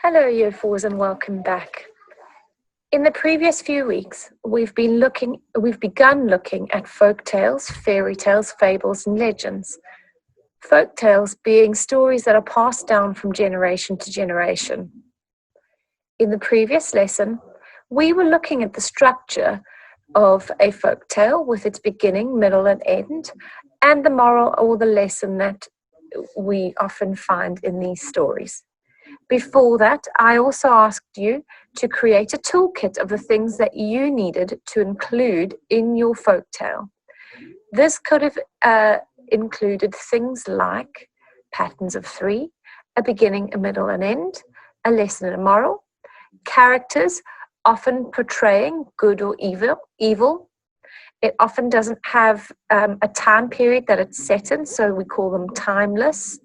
Hello, Year Fours, and welcome back. In the previous few weeks, we've begun looking at folk tales, fairy tales, fables, and legends. Folk tales being stories that are passed down from generation to generation. In the previous lesson, we were looking at the structure of a folk tale with its beginning, middle, and end, and the moral or the lesson that we often find in these stories. Before that, I also asked you to create a toolkit of the things that you needed to include in your folktale. This could have included things like patterns of 3, a beginning, a middle, and end, a lesson and a moral, characters often portraying good or evil. It often doesn't have a time period that it's set in, so we call them timeless.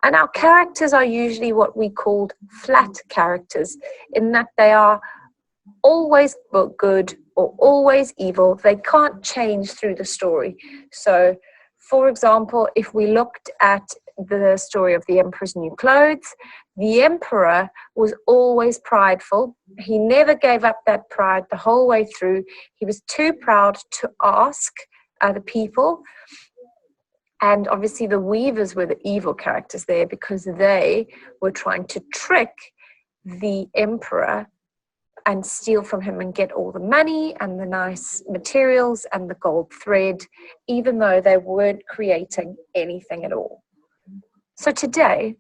And our characters are usually what we called flat characters, in that they are always good or always evil. They can't change through the story. So, for example, if we looked at the story of the Emperor's New Clothes, the Emperor was always prideful. He never gave up that pride the whole way through. He was too proud to ask other people. And obviously the weavers were the evil characters there because they were trying to trick the emperor and steal from him and get all the money and the nice materials and the gold thread, even though they weren't creating anything at all. So today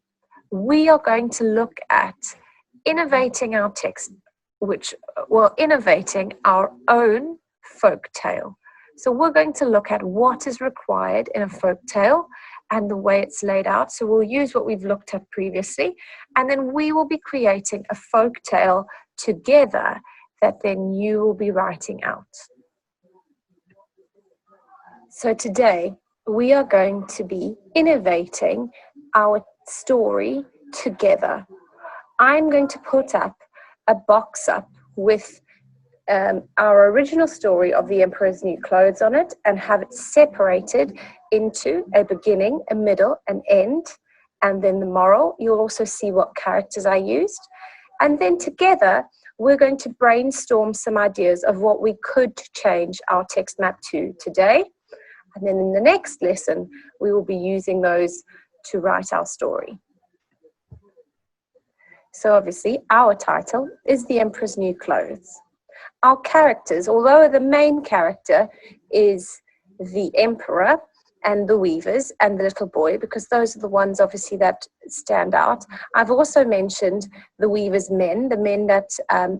we are going to look at innovating our text, innovating our own folk tale. So we're going to look at what is required in a folk tale and the way it's laid out. So we'll use what we've looked at previously, and then we will be creating a folk tale together that then you will be writing out. So today we are going to be innovating our story together. I'm going to put up a box up with our original story of the Emperor's New Clothes on it and have it separated into a beginning, a middle, an end, and then the moral. You'll also see what characters I used. And then together, we're going to brainstorm some ideas of what we could change our text map to today. And then in the next lesson, we will be using those to write our story. So obviously, our title is The Emperor's New Clothes. Our characters, although the main character is the emperor and the weavers and the little boy, because those are the ones obviously that stand out. I've also mentioned the weavers' men, the men that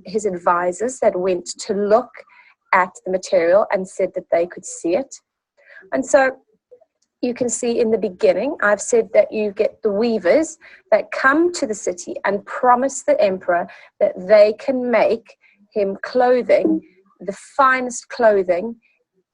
his advisors that went to look at the material and said that they could see it. And so you can see in the beginning, I've said that you get the weavers that come to the city and promise the emperor that they can make him clothing, the finest clothing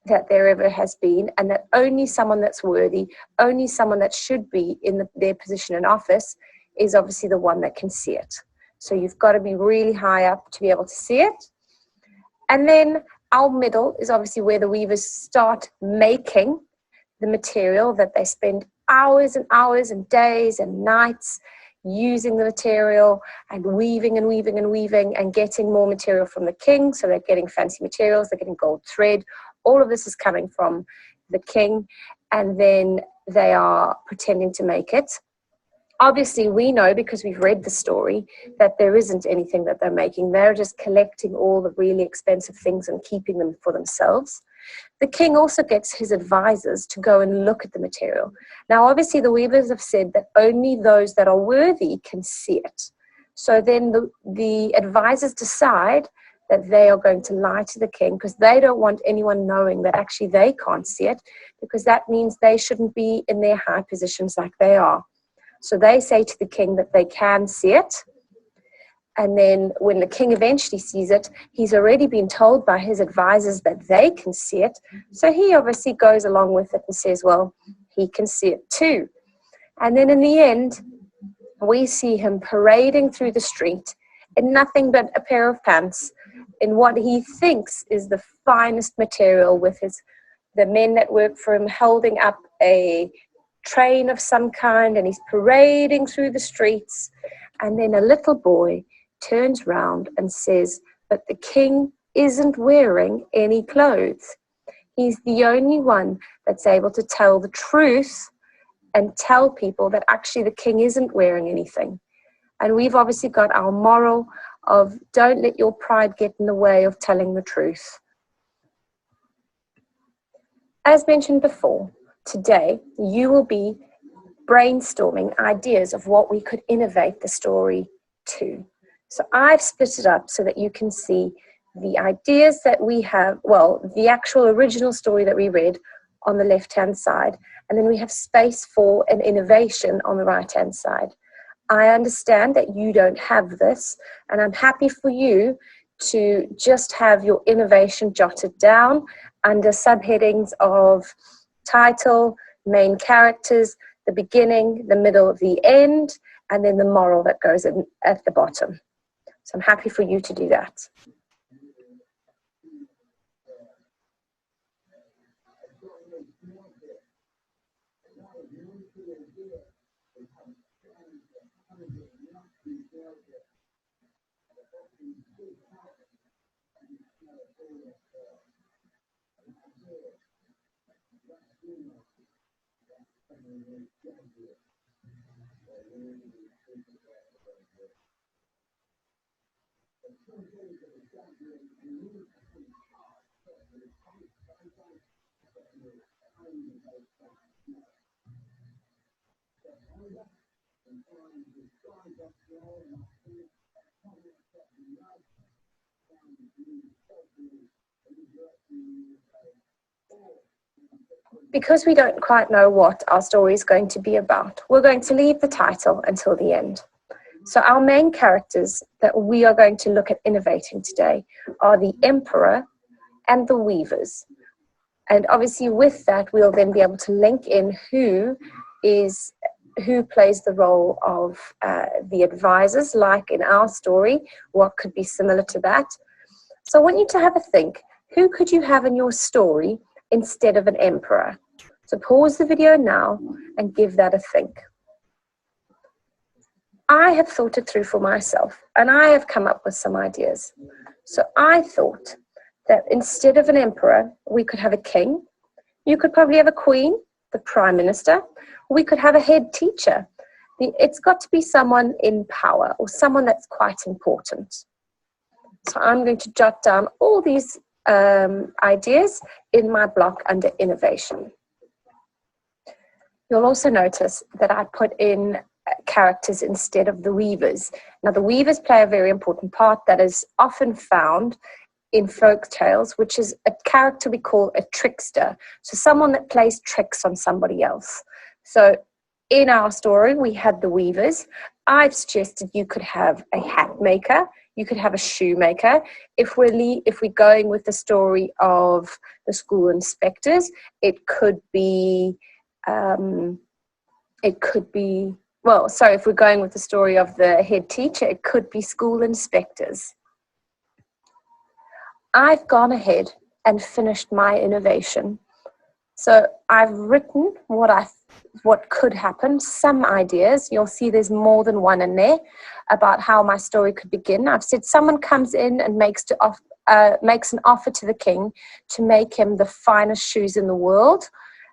that there ever has been, and that only someone that's worthy, only someone that should be in their position in office is obviously the one that can see it. So you've got to be really high up to be able to see it. And then our middle is obviously where the weavers start making the material that they spend hours and hours and days and nights using the material and weaving and weaving and weaving and getting more material from the king. So they're getting fancy materials, they're getting gold thread. All of this is coming from the king, and then they are pretending to make it. Obviously, we know because we've read the story that there isn't anything that they're making. They're just collecting all the really expensive things and keeping them for themselves. The king also gets his advisors to go and look at the material. Now, obviously, the weavers have said that only those that are worthy can see it. So then the advisors decide that they are going to lie to the king because they don't want anyone knowing that actually they can't see it, because that means they shouldn't be in their high positions like they are. So they say to the king that they can see it. And then when the king eventually sees it, he's already been told by his advisors that they can see it. So he obviously goes along with it and says, well, he can see it too. And then in the end, we see him parading through the street in nothing but a pair of pants, in what he thinks is the finest material, with the men that work for him holding up a train of some kind, and he's parading through the streets. And then a little boy turns round and says, but the king isn't wearing any clothes. He's the only one that's able to tell the truth and tell people that actually the king isn't wearing anything. And we've obviously got our moral of don't let your pride get in the way of telling the truth. As mentioned before, today you will be brainstorming ideas of what we could innovate the story to. So I've split it up so that you can see the ideas that we have, well, the actual original story that we read on the left-hand side, and then we have space for an innovation on the right-hand side. I understand that you don't have this, and I'm happy for you to just have your innovation jotted down under subheadings of title, main characters, the beginning, the middle, the end, and then the moral that goes in at the bottom. So I'm happy for you to do that. Because we don't quite know what our story is going to be about, we're going to leave the title until the end. So our main characters that we are going to look at innovating today are the Emperor and the Weavers. And obviously with that, we'll then be able to link in who plays the role of the advisors, like in our story, what could be similar to that. So I want you to have a think, who could you have in your story instead of an emperor? So pause the video now and give that a think. I have thought it through for myself, and I have come up with some ideas. So I thought that instead of an emperor, we could have a king. You could probably have a queen, the prime minister. We could have a head teacher. It's got to be someone in power or someone that's quite important. So I'm going to jot down all these ideas in my block under innovation. You'll also notice that I put in characters instead of the weavers. Now the weavers play a very important part that is often found in folk tales, which is a character we call a trickster. So someone that plays tricks on somebody else. So in our story, we had the weavers. I've suggested you could have a hat maker. You could have a shoemaker. If we're going with the story of the school inspectors, it could be, if we're going with the story of the head teacher, it could be school inspectors. I've gone ahead and finished my innovation. So I've written what could happen, some ideas. You'll see there's more than one in there about how my story could begin. I've said someone comes in and makes an offer to the king to make him the finest shoes in the world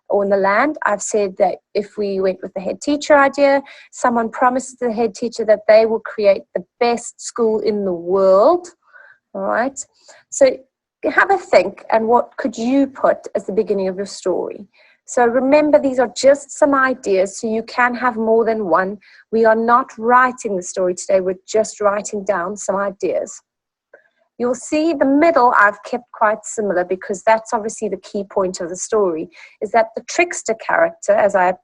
or in the land. I've said that if we went with the head teacher idea, someone promises the head teacher that they will create the best school in the world. All right. So have a think, and what could you put as the beginning of your story? So remember, these are just some ideas, so you can have more than one. We are not writing the story today, we're just writing down some ideas. You'll see the middle I've kept quite similar because that's obviously the key point of the story, is that the trickster character, as I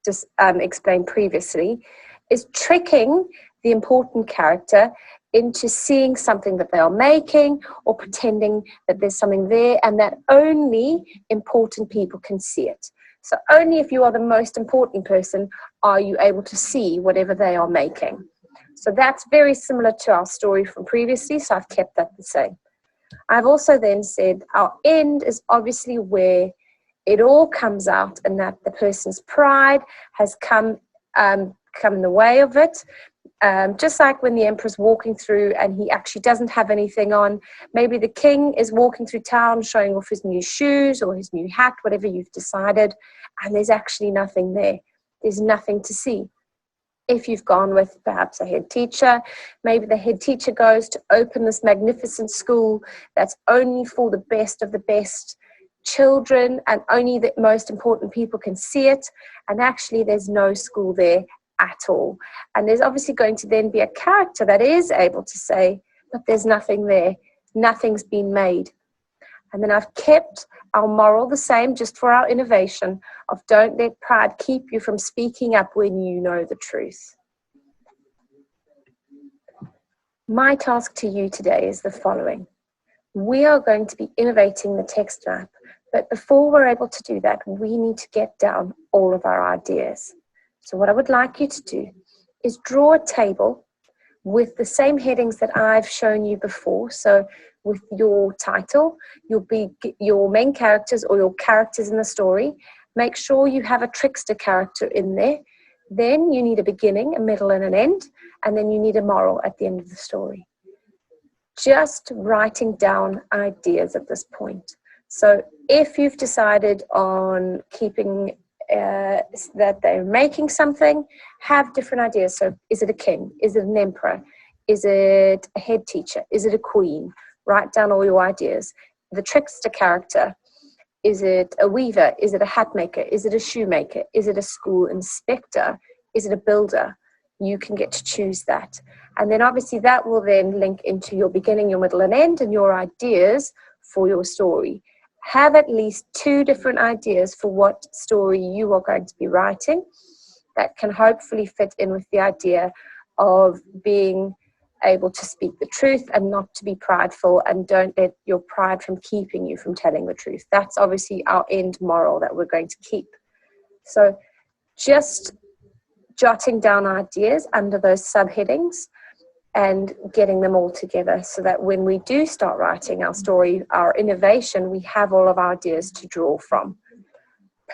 just explained previously, is tricking the important character into seeing something that they are making or pretending that there's something there and that only important people can see it. So only if you are the most important person are you able to see whatever they are making. So that's very similar to our story from previously, so I've kept that the same. I've also then said our end is obviously where it all comes out and that the person's pride has come in the way of it. Just like when the emperor's walking through and he actually doesn't have anything on. Maybe the king is walking through town showing off his new shoes or his new hat, whatever you've decided, and there's actually nothing there. There's nothing to see. If you've gone with perhaps a head teacher, maybe the head teacher goes to open this magnificent school that's only for the best of the best children and only the most important people can see it, and actually there's no school there at all. And there's obviously going to then be a character that is able to say, but there's nothing there, nothing's been made. And then I've kept our moral the same just for our innovation of don't let pride keep you from speaking up when you know the truth. My task to you today is the following. We are going to be innovating the text map, but before we're able to do that, we need to get down all of our ideas. So what I would like you to do is draw a table with the same headings that I've shown you before. So with your title, your main characters or your characters in the story. Make sure you have a trickster character in there. Then you need a beginning, a middle, and an end. And then you need a moral at the end of the story. Just writing down ideas at this point. So if you've decided on keeping that they're making something, have different ideas. So is it a king? Is it an emperor? Is it a head teacher? Is it a queen? Write down all your ideas. The trickster character, is it a weaver? Is it a hat maker? Is it a shoemaker? Is it a school inspector? Is it a builder? You can get to choose that. And then obviously that will then link into your beginning, your middle and end, and your ideas for your story. Have at least 2 different ideas for what story you are going to be writing that can hopefully fit in with the idea of being able to speak the truth and not to be prideful, and don't let your pride from keeping you from telling the truth. That's obviously our end moral that we're going to keep. So just jotting down ideas under those subheadings and getting them all together so that when we do start writing our story, our innovation, we have all of our ideas to draw from.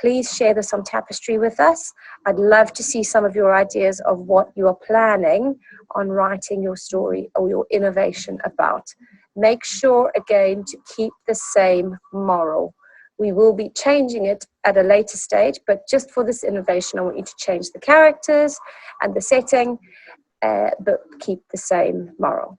Please share this on Tapestry with us. I'd love to see some of your ideas of what you are planning on writing your story or your innovation about. Make sure, again, to keep the same moral. We will be changing it at a later stage, but just for this innovation, I want you to change the characters and the setting, but keep the same moral.